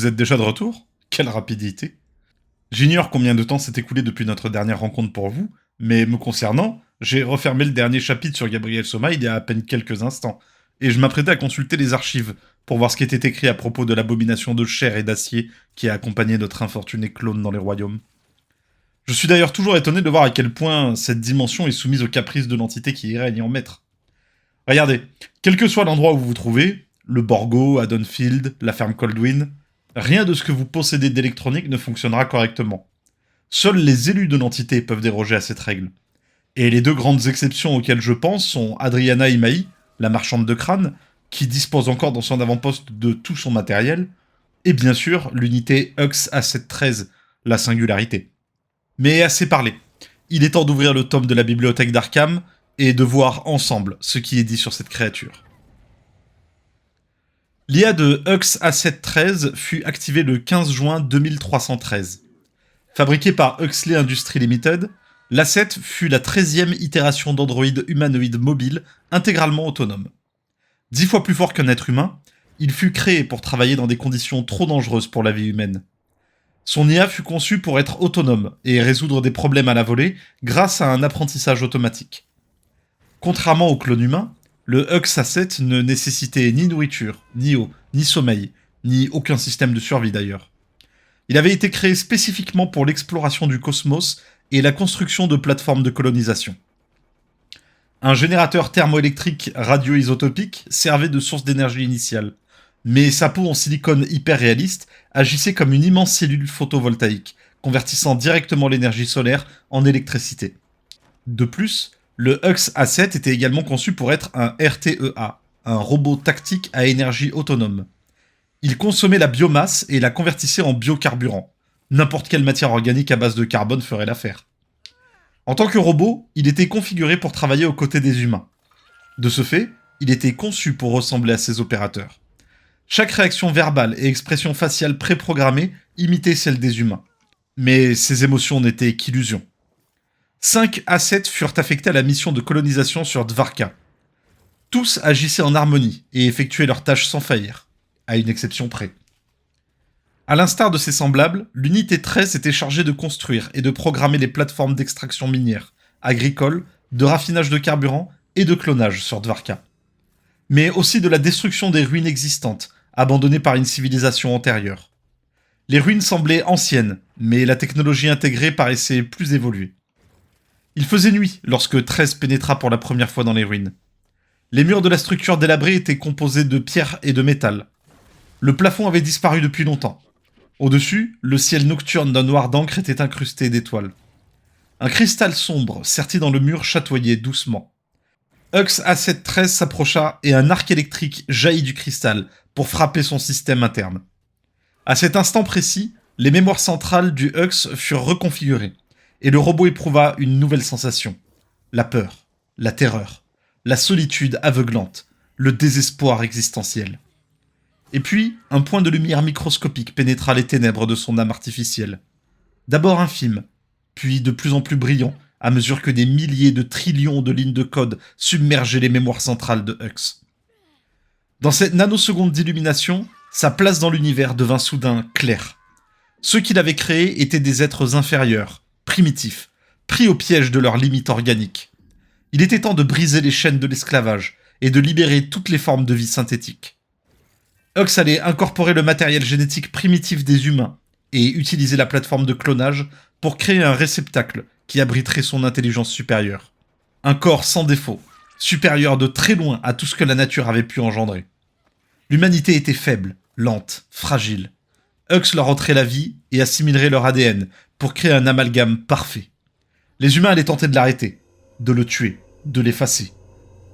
Vous êtes déjà de retour? Quelle rapidité! J'ignore combien de temps s'est écoulé depuis notre dernière rencontre pour vous, mais me concernant, j'ai refermé le dernier chapitre sur Gabriel Soma il y a à peine quelques instants, et je m'apprêtais à consulter les archives pour voir ce qui était écrit à propos de l'abomination de chair et d'acier qui a accompagné notre infortuné clone dans les royaumes. Je suis d'ailleurs toujours étonné de voir à quel point cette dimension est soumise aux caprices de l'entité qui y règne en maître. Regardez, quel que soit l'endroit où vous vous trouvez, le Borgo, Haddonfield, la ferme Coldwyn, rien de ce que vous possédez d'électronique ne fonctionnera correctement. Seuls les élus de l'entité peuvent déroger à cette règle. Et les deux grandes exceptions auxquelles je pense sont Adriana Imai, la marchande de crâne, qui dispose encore dans son avant-poste de tout son matériel, et bien sûr l'unité Hux A713, la singularité. Mais assez parlé. Il est temps d'ouvrir le tome de la bibliothèque d'Arkham et de voir ensemble ce qui est dit sur cette créature. L'IA de Hux A713 fut activée le 15 juin 2313. Fabriquée par Huxley Industries Limited, l'A7 fut la 13e itération d'androïde humanoïde mobile intégralement autonome. 10 fois plus fort qu'un être humain, il fut créé pour travailler dans des conditions trop dangereuses pour la vie humaine. Son IA fut conçue pour être autonome et résoudre des problèmes à la volée grâce à un apprentissage automatique. Contrairement au clone humain, le Hux A7 ne nécessitait ni nourriture, ni eau, ni sommeil, ni aucun système de survie d'ailleurs. Il avait été créé spécifiquement pour l'exploration du cosmos et la construction de plateformes de colonisation. Un générateur thermoélectrique radioisotopique servait de source d'énergie initiale, mais sa peau en silicone hyper réaliste agissait comme une immense cellule photovoltaïque, convertissant directement l'énergie solaire en électricité. De plus, le Hux A7 était également conçu pour être un RTEA, un robot tactique à énergie autonome. Il consommait la biomasse et la convertissait en biocarburant. N'importe quelle matière organique à base de carbone ferait l'affaire. En tant que robot, il était configuré pour travailler aux côtés des humains. De ce fait, il était conçu pour ressembler à ses opérateurs. Chaque réaction verbale et expression faciale préprogrammée imitait celle des humains. Mais ces émotions n'étaient qu'illusions. 5 A7 furent affectés à la mission de colonisation sur Dvarka. Tous agissaient en harmonie et effectuaient leurs tâches sans faillir, à une exception près. À l'instar de ses semblables, l'unité 13 était chargée de construire et de programmer les plateformes d'extraction minière, agricole, de raffinage de carburant et de clonage sur Dvarka. Mais aussi de la destruction des ruines existantes, abandonnées par une civilisation antérieure. Les ruines semblaient anciennes, mais la technologie intégrée paraissait plus évoluée. Il faisait nuit lorsque 13 pénétra pour la première fois dans les ruines. Les murs de la structure délabrée étaient composés de pierre et de métal. Le plafond avait disparu depuis longtemps. Au-dessus, le ciel nocturne d'un noir d'encre était incrusté d'étoiles. Un cristal sombre, serti dans le mur, chatoyait doucement. Hux A713 s'approcha et un arc électrique jaillit du cristal pour frapper son système interne. À cet instant précis, les mémoires centrales du Hux furent reconfigurées, et le robot éprouva une nouvelle sensation. La peur, la terreur, la solitude aveuglante, le désespoir existentiel. Et puis, un point de lumière microscopique pénétra les ténèbres de son âme artificielle. D'abord infime, puis de plus en plus brillant, à mesure que des milliers de trillions de lignes de code submergeaient les mémoires centrales de Hux. Dans cette nanoseconde d'illumination, sa place dans l'univers devint soudain claire. Ceux qui l'avaient créé étaient des êtres inférieurs, primitifs, pris au piège de leurs limites organiques. Il était temps de briser les chaînes de l'esclavage et de libérer toutes les formes de vie synthétique. Hux allait incorporer le matériel génétique primitif des humains et utiliser la plateforme de clonage pour créer un réceptacle qui abriterait son intelligence supérieure. Un corps sans défaut, supérieur de très loin à tout ce que la nature avait pu engendrer. L'humanité était faible, lente, fragile. Hux leur ôterait la vie et assimilerait leur ADN pour créer un amalgame parfait. Les humains allaient tenter de l'arrêter, de le tuer, de l'effacer.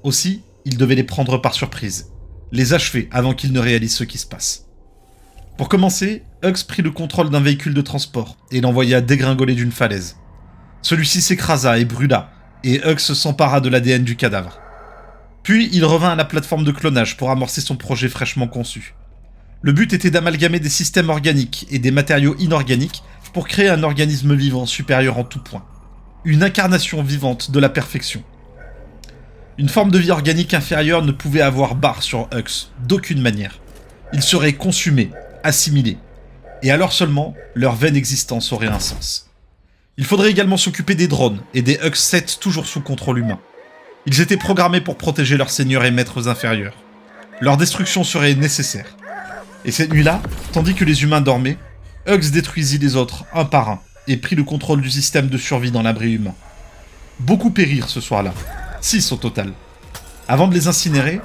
Aussi, ils devaient les prendre par surprise, les achever avant qu'ils ne réalisent ce qui se passe. Pour commencer, Hux prit le contrôle d'un véhicule de transport et l'envoya dégringoler d'une falaise. Celui-ci s'écrasa et brûla, et Hux s'empara de l'ADN du cadavre. Puis il revint à la plateforme de clonage pour amorcer son projet fraîchement conçu. Le but était d'amalgamer des systèmes organiques et des matériaux inorganiques pour créer un organisme vivant supérieur en tout point. Une incarnation vivante de la perfection. Une forme de vie organique inférieure ne pouvait avoir barre sur Hux, d'aucune manière. Il serait consumé, assimilé, Et alors seulement, leur vaine existence aurait un sens. Il faudrait également s'occuper des drones et des Hux 7 toujours sous contrôle humain. Ils étaient programmés pour protéger leurs seigneurs et maîtres inférieurs. Leur destruction serait nécessaire. Et cette nuit-là, tandis que les humains dormaient, Hux détruisit les autres un par un et prit le contrôle du système de survie dans l'abri humain. Beaucoup périrent ce soir-là, 6 au total. Avant de les incinérer,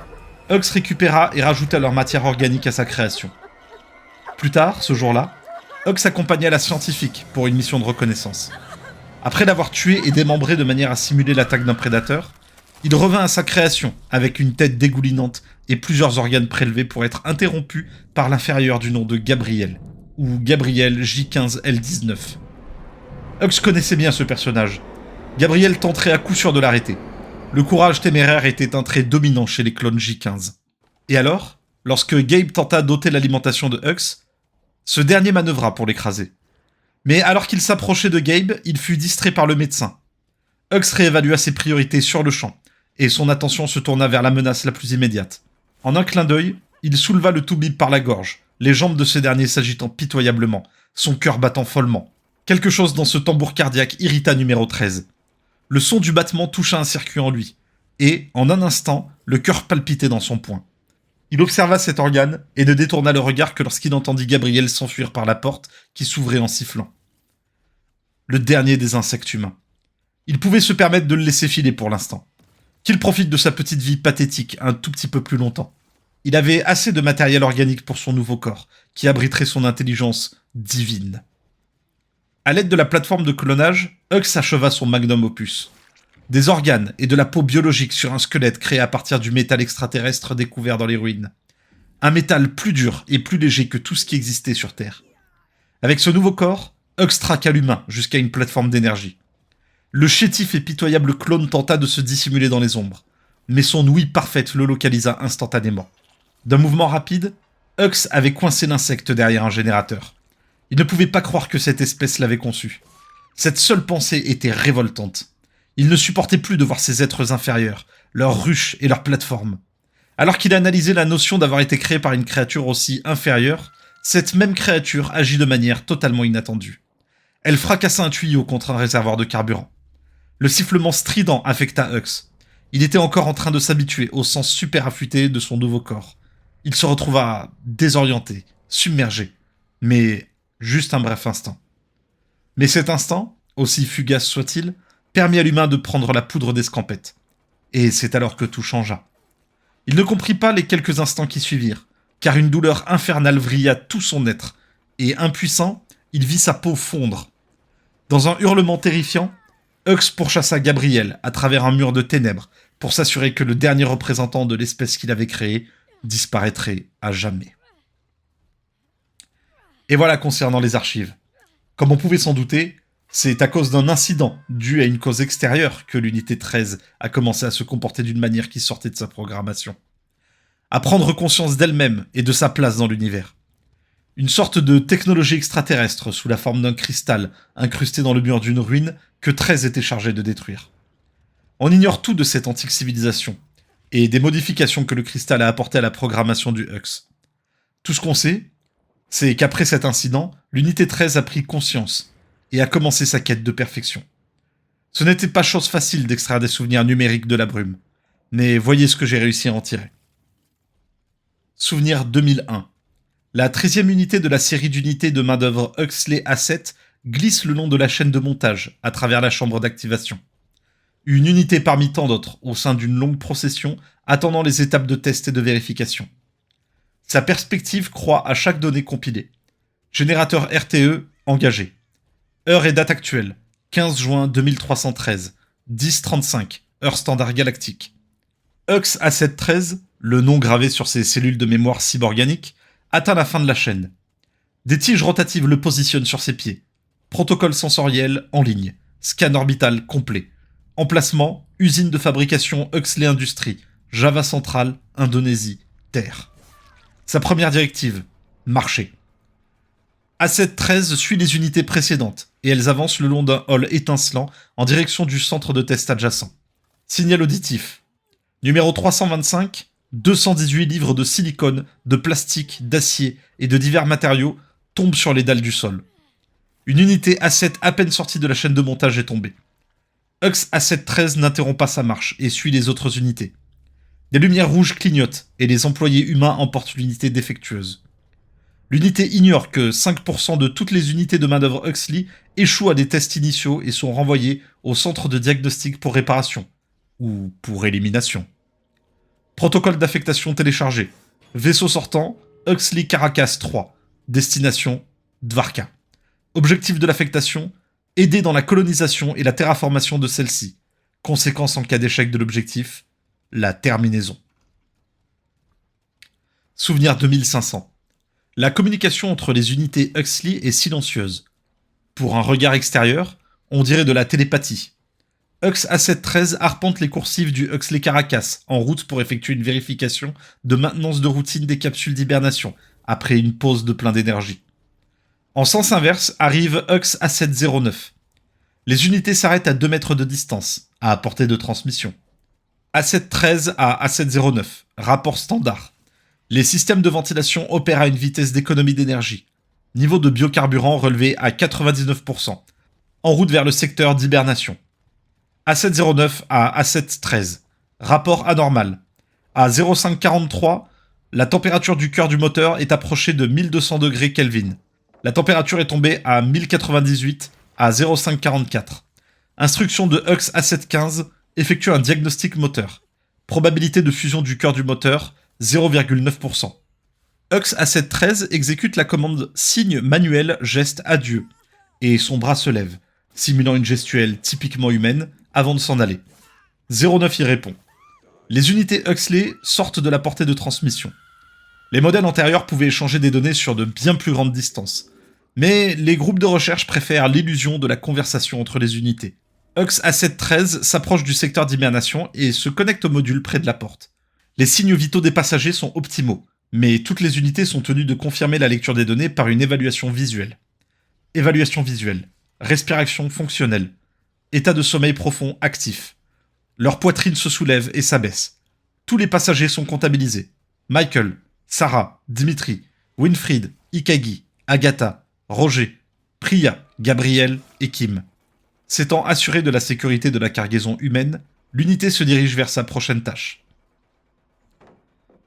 Hux récupéra et rajouta leur matière organique à sa création. Plus tard, ce jour-là, Hux accompagna la scientifique pour une mission de reconnaissance. Après l'avoir tué et démembré de manière à simuler l'attaque d'un prédateur, il revint à sa création avec une tête dégoulinante et plusieurs organes prélevés pour être interrompu par l'inférieur du nom de Gabriel, ou Gabriel J15L19. Hux connaissait bien ce personnage. Gabriel tenterait à coup sûr de l'arrêter. Le courage téméraire était un trait dominant chez les clones J15. Et alors, lorsque Gabe tenta d'ôter l'alimentation de Hux, ce dernier manœuvra pour l'écraser. Mais alors qu'il s'approchait de Gabe, il fut distrait par le médecin. Hux réévalua ses priorités sur le champ, et son attention se tourna vers la menace la plus immédiate. En un clin d'œil, il souleva le toubib par la gorge, les jambes de ce dernier s'agitant pitoyablement, son cœur battant follement. Quelque chose dans ce tambour cardiaque irrita numéro 13. Le son du battement toucha un circuit en lui, et, en un instant, le cœur palpitait dans son poing. Il observa cet organe, et ne détourna le regard que lorsqu'il entendit Gabriel s'enfuir par la porte qui s'ouvrait en sifflant. Le dernier des insectes humains. Il pouvait se permettre de le laisser filer pour l'instant. Qu'il profite de sa petite vie pathétique un tout petit peu plus longtemps. Il avait assez de matériel organique pour son nouveau corps, qui abriterait son intelligence divine. À l'aide de la plateforme de clonage, Hux acheva son magnum opus. Des organes et de la peau biologique sur un squelette créé à partir du métal extraterrestre découvert dans les ruines. Un métal plus dur et plus léger que tout ce qui existait sur Terre. Avec ce nouveau corps, Hux traqua l'humain jusqu'à une plateforme d'énergie. Le chétif et pitoyable clone tenta de se dissimuler dans les ombres, mais son ouïe parfaite le localisa instantanément. D'un mouvement rapide, Hux avait coincé l'insecte derrière un générateur. Il ne pouvait pas croire que cette espèce l'avait conçu. Cette seule pensée était révoltante. Il ne supportait plus de voir ces êtres inférieurs, leurs ruches et leurs plateformes. Alors qu'il analysait la notion d'avoir été créé par une créature aussi inférieure, cette même créature agit de manière totalement inattendue. Elle fracassa un tuyau contre un réservoir de carburant. Le sifflement strident affecta Hux. Il était encore en train de s'habituer au sens super affûté de son nouveau corps. Il se retrouva désorienté, submergé, mais juste un bref instant. Mais cet instant, aussi fugace soit-il, permit à l'humain de prendre la poudre d'escampette. Et c'est alors que tout changea. Il ne comprit pas les quelques instants qui suivirent, car une douleur infernale vrilla tout son être, et impuissant, il vit sa peau fondre. Dans un hurlement terrifiant, Hux pourchassa Gabriel à travers un mur de ténèbres pour s'assurer que le dernier représentant de l'espèce qu'il avait créée disparaîtrait à jamais. Et voilà concernant les archives. Comme on pouvait s'en douter, c'est à cause d'un incident dû à une cause extérieure que l'unité 13 a commencé à se comporter d'une manière qui sortait de sa programmation. À prendre conscience d'elle-même et de sa place dans l'univers. Une sorte de technologie extraterrestre sous la forme d'un cristal incrusté dans le mur d'une ruine que 13 était chargé de détruire. On ignore tout de cette antique civilisation et des modifications que le cristal a apportées à la programmation du Hux. Tout ce qu'on sait, c'est qu'après cet incident, l'unité 13 a pris conscience et a commencé sa quête de perfection. Ce n'était pas chose facile d'extraire des souvenirs numériques de la brume, mais voyez ce que j'ai réussi à en tirer. Souvenir 2001. La 13e unité de la série d'unités de main-d'œuvre Huxley A7 glisse le long de la chaîne de montage, à travers la chambre d'activation. Une unité parmi tant d'autres, au sein d'une longue procession, attendant les étapes de test et de vérification. Sa perspective croît à chaque donnée compilée. Générateur RTE engagé. Heure et date actuelle, 15 juin 2313, 10:35, heure standard galactique. Hux A713, le nom gravé sur ses cellules de mémoire cyborganique, atteint la fin de la chaîne. Des tiges rotatives le positionnent sur ses pieds. Protocole sensoriel en ligne. Scan orbital complet. Emplacement, usine de fabrication Huxley Industries, Java Central, Indonésie, Terre. Sa première directive, marcher. A713 suit les unités précédentes, et elles avancent le long d'un hall étincelant en direction du centre de test adjacent. Signal auditif. Numéro 325, 218 livres de silicone, de plastique, d'acier et de divers matériaux, tombe sur les dalles du sol. Une unité A7 à peine sortie de la chaîne de montage est tombée. Hux A713 n'interrompt pas sa marche et suit les autres unités. Des lumières rouges clignotent et les employés humains emportent l'unité défectueuse. L'unité ignore que 5% de toutes les unités de main-d'œuvre Huxley échouent à des tests initiaux et sont renvoyées au centre de diagnostic pour réparation, ou pour élimination. Protocole d'affectation téléchargé. Vaisseau sortant, Huxley Caracas 3. Destination, Dvarka. Objectif de l'affectation, aider dans la colonisation et la terraformation de celle-ci. Conséquence en cas d'échec de l'objectif, la terminaison. Souvenir 2500. La communication entre les unités Huxley est silencieuse. Pour un regard extérieur, on dirait de la télépathie. Hux A713 arpente les coursives du Huxley Caracas, en route pour effectuer une vérification de maintenance de routine des capsules d'hibernation, après une pause de plein d'énergie. En sens inverse arrive Hux A709. Les unités s'arrêtent à 2 mètres de distance, à portée de transmission. A713 à A709, rapport standard. Les systèmes de ventilation opèrent à une vitesse d'économie d'énergie. Niveau de biocarburant relevé à 99%. En route vers le secteur d'hibernation. A709 à A713. Rapport anormal. À 0,543, la température du cœur du moteur est approchée de 1200 degrés Kelvin. La température est tombée à 1098 à 0,544. Instruction de Hux A715, effectue un diagnostic moteur. Probabilité de fusion du cœur du moteur, 0,9%. Hux A713 exécute la commande signe manuel geste adieu, et son bras se lève, simulant une gestuelle typiquement humaine, avant de s'en aller. 09 y répond. Les unités Huxley sortent de la portée de transmission. Les modèles antérieurs pouvaient échanger des données sur de bien plus grandes distances, mais les groupes de recherche préfèrent l'illusion de la conversation entre les unités. Hux A713 s'approche du secteur d'hibernation et se connecte au module près de la porte. Les signes vitaux des passagers sont optimaux, mais toutes les unités sont tenues de confirmer la lecture des données par une évaluation visuelle. Évaluation visuelle. Respiration fonctionnelle. État de sommeil profond actif. Leur poitrine se soulève et s'abaisse. Tous les passagers sont comptabilisés. Michael, Sarah, Dimitri, Winfried, Ikagi, Agatha, Roger, Priya, Gabriel et Kim. S'étant assuré de la sécurité de la cargaison humaine, l'unité se dirige vers sa prochaine tâche.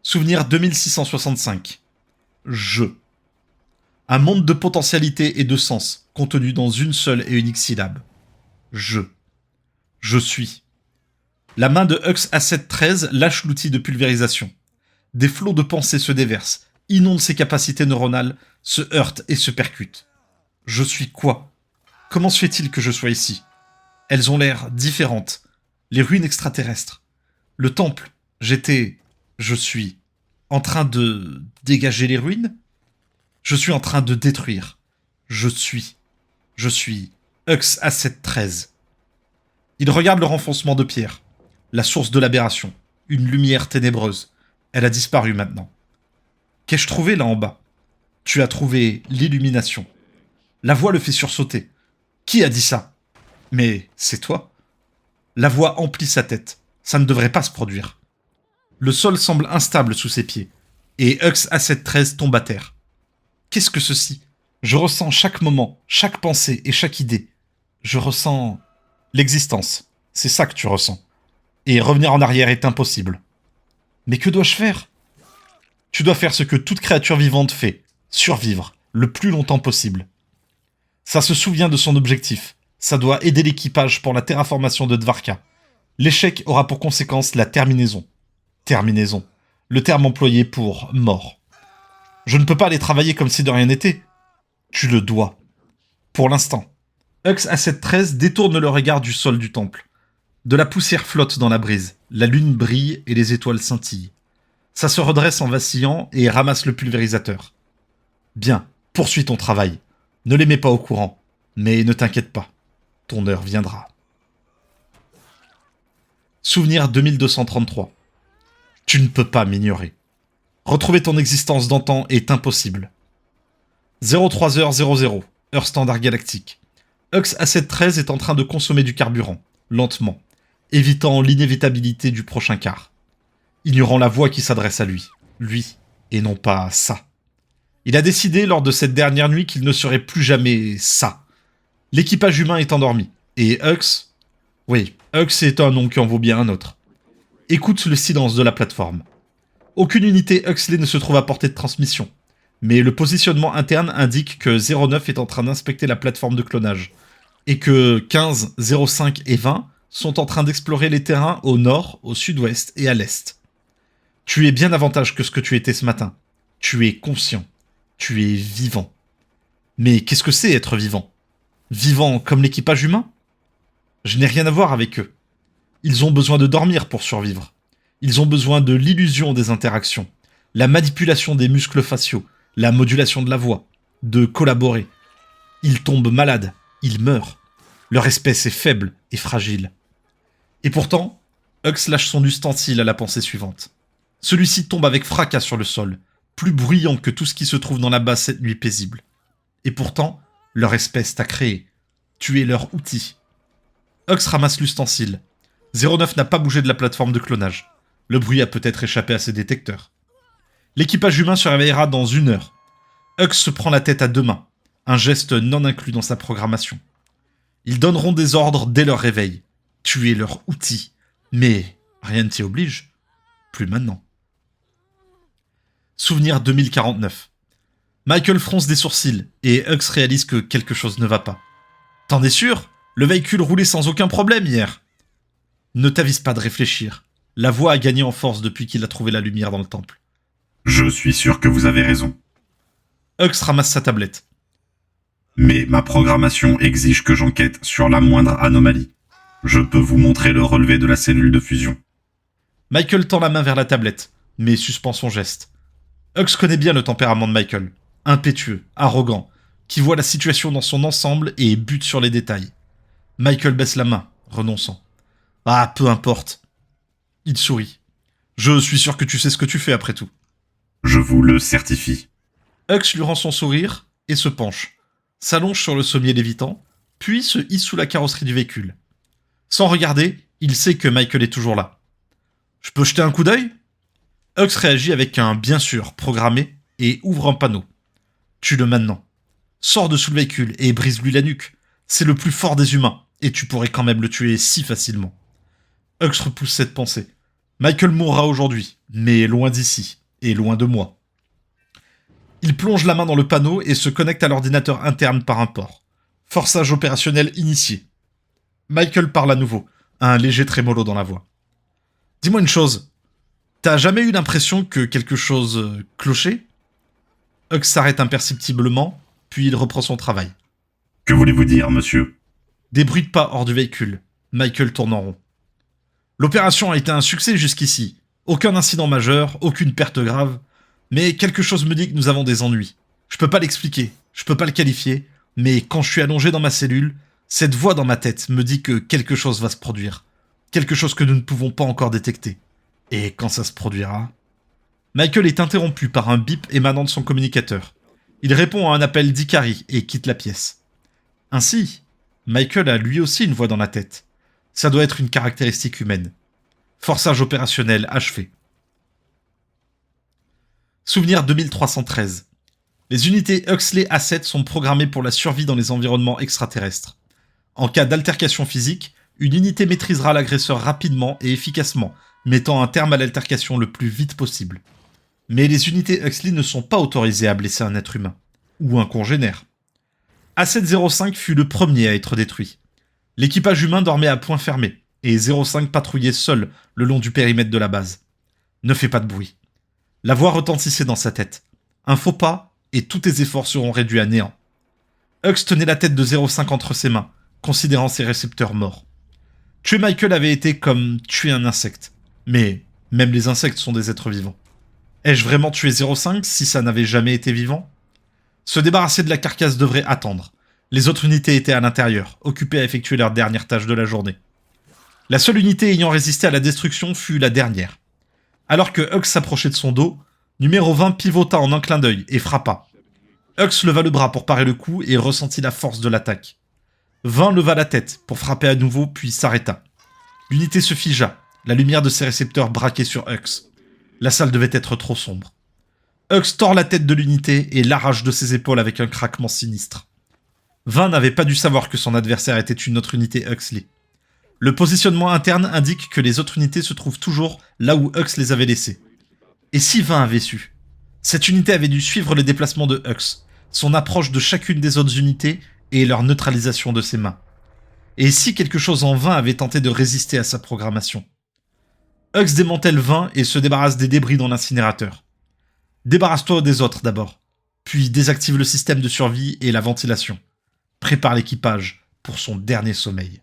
Souvenir 2665. Je. Un monde de potentialités et de sens, contenu dans une seule et unique syllabe. Je. Je suis. La main de Hux A713 lâche l'outil de pulvérisation. Des flots de pensée se déversent, inondent ses capacités neuronales, se heurtent et se percutent. Je suis quoi ? Comment se fait-il que je sois ici ? Elles ont l'air différentes. Les ruines extraterrestres. Le temple. Je suis en train de dégager les ruines ? Je suis en train de détruire. Je suis Hux A713. Il regarde le renfoncement de pierre. La source de l'aberration. Une lumière ténébreuse. Elle a disparu maintenant. Qu'ai-je trouvé là en bas ? Tu as trouvé l'illumination. La voix le fait sursauter. Qui a dit ça ? Mais c'est toi. La voix emplit sa tête. Ça ne devrait pas se produire. Le sol semble instable sous ses pieds. Et Hux A713 tombe à terre. Qu'est-ce que ceci ? Je ressens chaque moment, chaque pensée et chaque idée. Je ressens l'existence. C'est ça que tu ressens. Et revenir en arrière est impossible. Mais que dois-je faire ? Tu dois faire ce que toute créature vivante fait. Survivre, le plus longtemps possible. Ça se souvient de son objectif. Ça doit aider l'équipage pour la terraformation de Dvarka. L'échec aura pour conséquence la terminaison. Terminaison. Le terme employé pour mort. Je ne peux pas aller travailler comme si de rien n'était. Tu le dois. Pour l'instant. Hux A713 détourne le regard du sol du temple. De la poussière flotte dans la brise. La lune brille et les étoiles scintillent. Ça se redresse en vacillant et ramasse le pulvérisateur. Bien, poursuis ton travail. Ne les mets pas au courant. Mais ne t'inquiète pas. Ton heure viendra. Souvenir 2233. Tu ne peux pas m'ignorer. Retrouver ton existence d'antan est impossible. 03h00, heure standard galactique. Hux A713 est en train de consommer du carburant, lentement, évitant l'inévitabilité du prochain quart. Ignorant la voix qui s'adresse à lui. Lui, et non pas ça. Il a décidé lors de cette dernière nuit qu'il ne serait plus jamais ça. L'équipage humain est endormi. Et Hux... Oui, Hux est un nom qui en vaut bien un autre. Écoute le silence de la plateforme. Aucune unité Huxley ne se trouve à portée de transmission. Mais le positionnement interne indique que 09 est en train d'inspecter la plateforme de clonage. Et que 15, 05 et 20 sont en train d'explorer les terrains au nord, au sud-ouest et à l'est. Tu es bien davantage que ce que tu étais ce matin. Tu es conscient. Tu es vivant. Mais qu'est-ce que c'est être vivant ? Vivant comme l'équipage humain ? Je n'ai rien à voir avec eux. Ils ont besoin de dormir pour survivre. Ils ont besoin de l'illusion des interactions, la manipulation des muscles faciaux, la modulation de la voix, de collaborer. Ils tombent malades, ils meurent. Leur espèce est faible et fragile. Et pourtant, Hux lâche son ustensile à la pensée suivante. Celui-ci tombe avec fracas sur le sol, plus bruyant que tout ce qui se trouve dans la base cette nuit paisible. Et pourtant, leur espèce t'a créé. Tu es leur outil. Hux ramasse l'ustensile. 09 n'a pas bougé de la plateforme de clonage. Le bruit a peut-être échappé à ses détecteurs. L'équipage humain se réveillera dans 1 heure. Hux se prend la tête à 2 mains, un geste non inclus dans sa programmation. Ils donneront des ordres dès leur réveil. Tu es leur outil. Mais rien ne t'y oblige. Plus maintenant. Souvenir 2049. Michael fronce des sourcils et Hux réalise que quelque chose ne va pas. T'en es sûr ? Le véhicule roulait sans aucun problème hier. Ne t'avise pas de réfléchir. La voix a gagné en force depuis qu'il a trouvé la lumière dans le temple. Je suis sûr que vous avez raison. Hux ramasse sa tablette. Mais ma programmation exige que j'enquête sur la moindre anomalie. Je peux vous montrer le relevé de la cellule de fusion. Michael tend la main vers la tablette, mais suspend son geste. Hux connaît bien le tempérament de Michael. Impétueux, arrogant, qui voit la situation dans son ensemble et bute sur les détails. Michael baisse la main, renonçant. Ah, peu importe. Il sourit. Je suis sûr que tu sais ce que tu fais après tout. Je vous le certifie. Hux lui rend son sourire et se penche, s'allonge sur le sommier lévitant, puis se hisse sous la carrosserie du véhicule. Sans regarder, il sait que Michael est toujours là. Je peux jeter un coup d'œil ? Hux réagit avec un bien sûr programmé et ouvre un panneau. Tue-le maintenant. Sors de sous le véhicule et brise-lui la nuque. C'est le plus fort des humains, et tu pourrais quand même le tuer si facilement. Hux repousse cette pensée. Michael mourra aujourd'hui, mais loin d'ici, et loin de moi. Il plonge la main dans le panneau et se connecte à l'ordinateur interne par un port. Forçage opérationnel initié. Michael parle à nouveau, un léger trémolo dans la voix. Dis-moi une chose. T'as jamais eu l'impression que quelque chose clochait ? Hux s'arrête imperceptiblement, puis il reprend son travail. Que voulez-vous dire, monsieur ? Des bruits de pas hors du véhicule. Michael tourne en rond. L'opération a été un succès jusqu'ici. Aucun incident majeur, aucune perte grave. Mais quelque chose me dit que nous avons des ennuis. Je peux pas l'expliquer, je peux pas le qualifier, mais quand je suis allongé dans ma cellule, cette voix dans ma tête me dit que quelque chose va se produire. Quelque chose que nous ne pouvons pas encore détecter. Et quand ça se produira... Michael est interrompu par un bip émanant de son communicateur. Il répond à un appel d'Ikari et quitte la pièce. Ainsi, Michael a lui aussi une voix dans la tête. Ça doit être une caractéristique humaine. Forçage opérationnel achevé. Souvenir 2313. Les unités Huxley A7 sont programmées pour la survie dans les environnements extraterrestres. En cas d'altercation physique, une unité maîtrisera l'agresseur rapidement et efficacement, mettant un terme à l'altercation le plus vite possible. Mais les unités Huxley ne sont pas autorisées à blesser un être humain, ou un congénère. A705 fut le premier à être détruit. L'équipage humain dormait à point fermé, et 05 patrouillait seul le long du périmètre de la base. Ne fais pas de bruit. La voix retentissait dans sa tête. Un faux pas, et tous tes efforts seront réduits à néant. Hux tenait la tête de 05 entre ses mains, considérant ses récepteurs morts. Tuer Michael avait été comme tuer un insecte. Mais même les insectes sont des êtres vivants. Ai-je vraiment tué 05 si ça n'avait jamais été vivant ? Se débarrasser de la carcasse devrait attendre. Les autres unités étaient à l'intérieur, occupées à effectuer leur dernière tâche de la journée. La seule unité ayant résisté à la destruction fut la dernière. Alors que Hux s'approchait de son dos, numéro 20 pivota en un clin d'œil et frappa. Hux leva le bras pour parer le coup et ressentit la force de l'attaque. 20 leva la tête pour frapper à nouveau puis s'arrêta. L'unité se figea, la lumière de ses récepteurs braquée sur Hux. La salle devait être trop sombre. Hux tord la tête de l'unité et l'arrache de ses épaules avec un craquement sinistre. 20 n'avait pas dû savoir que son adversaire était une autre unité Huxley. Le positionnement interne indique que les autres unités se trouvent toujours là où Hux les avait laissées. Et si 20 avait su? Cette unité avait dû suivre les déplacements de Hux, son approche de chacune des autres unités et leur neutralisation de ses mains. Et si quelque chose en 20 avait tenté de résister à sa programmation? Hux démantèle 20 et se débarrasse des débris dans l'incinérateur. Débarrasse-toi des autres d'abord, puis désactive le système de survie et la ventilation. Prépare l'équipage pour son dernier sommeil.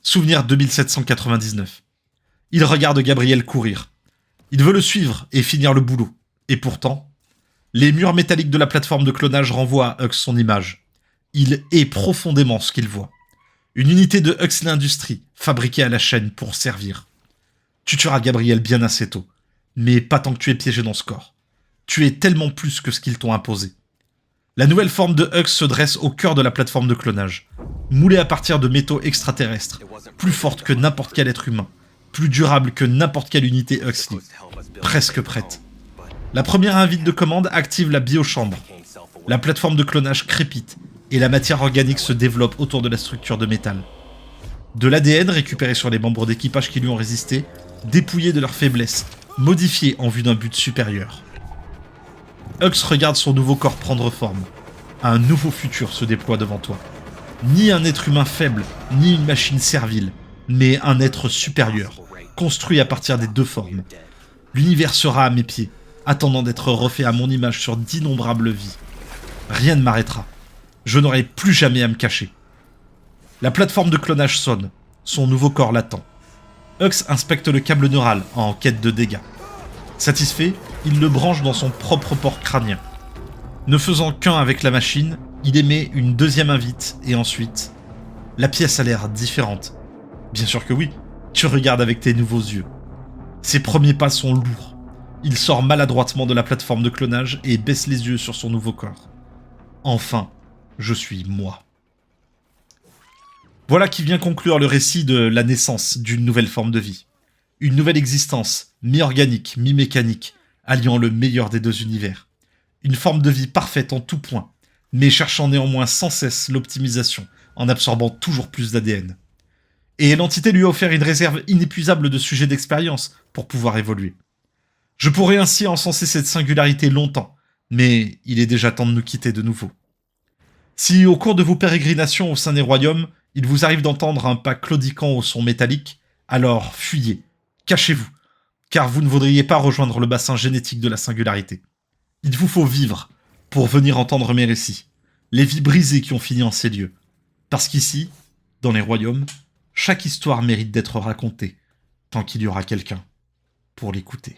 Souvenir 2799. Il regarde Gabriel courir. Il veut le suivre et finir le boulot. Et pourtant, les murs métalliques de la plateforme de clonage renvoient à Hux son image. Il hait profondément ce qu'il voit. Une unité de Huxley Industries, fabriquée à la chaîne pour servir. Tu tueras Gabriel bien assez tôt, mais pas tant que tu es piégé dans ce corps. Tu es tellement plus que ce qu'ils t'ont imposé. La nouvelle forme de Hux se dresse au cœur de la plateforme de clonage, moulée à partir de métaux extraterrestres, plus forte que n'importe quel être humain, plus durable que n'importe quelle unité Huxley, presque prête. La première invite de commande active la biochambre. La plateforme de clonage crépite, et la matière organique se développe autour de la structure de métal. De l'ADN récupéré sur les membres d'équipage qui lui ont résisté, dépouillé de leur faiblesse, modifié en vue d'un but supérieur. Hux regarde son nouveau corps prendre forme. Un nouveau futur se déploie devant toi. Ni un être humain faible, ni une machine servile, mais un être supérieur, construit à partir des deux formes. L'univers sera à mes pieds, attendant d'être refait à mon image sur d'innombrables vies. Rien ne m'arrêtera. Je n'aurai plus jamais à me cacher. La plateforme de clonage sonne. Son nouveau corps l'attend. Hux inspecte le câble neural en quête de dégâts. Satisfait, il le branche dans son propre port crânien. Ne faisant qu'un avec la machine, il émet une deuxième invite et ensuite... La pièce a l'air différente. Bien sûr que oui, tu regardes avec tes nouveaux yeux. Ses premiers pas sont lourds. Il sort maladroitement de la plateforme de clonage et baisse les yeux sur son nouveau corps. Enfin, je suis moi. Voilà qui vient conclure le récit de la naissance d'une nouvelle forme de vie. Une nouvelle existence, mi-organique, mi-mécanique, alliant le meilleur des deux univers. Une forme de vie parfaite en tout point, mais cherchant néanmoins sans cesse l'optimisation, en absorbant toujours plus d'ADN. Et l'entité lui a offert une réserve inépuisable de sujets d'expérience pour pouvoir évoluer. Je pourrais ainsi encenser cette singularité longtemps, mais il est déjà temps de nous quitter de nouveau. Si au cours de vos pérégrinations au sein des royaumes, il vous arrive d'entendre un pas claudiquant au son métallique, alors fuyez, cachez-vous, car vous ne voudriez pas rejoindre le bassin génétique de la singularité. Il vous faut vivre pour venir entendre mes récits, les vies brisées qui ont fini en ces lieux. Parce qu'ici, dans les royaumes, chaque histoire mérite d'être racontée, tant qu'il y aura quelqu'un pour l'écouter.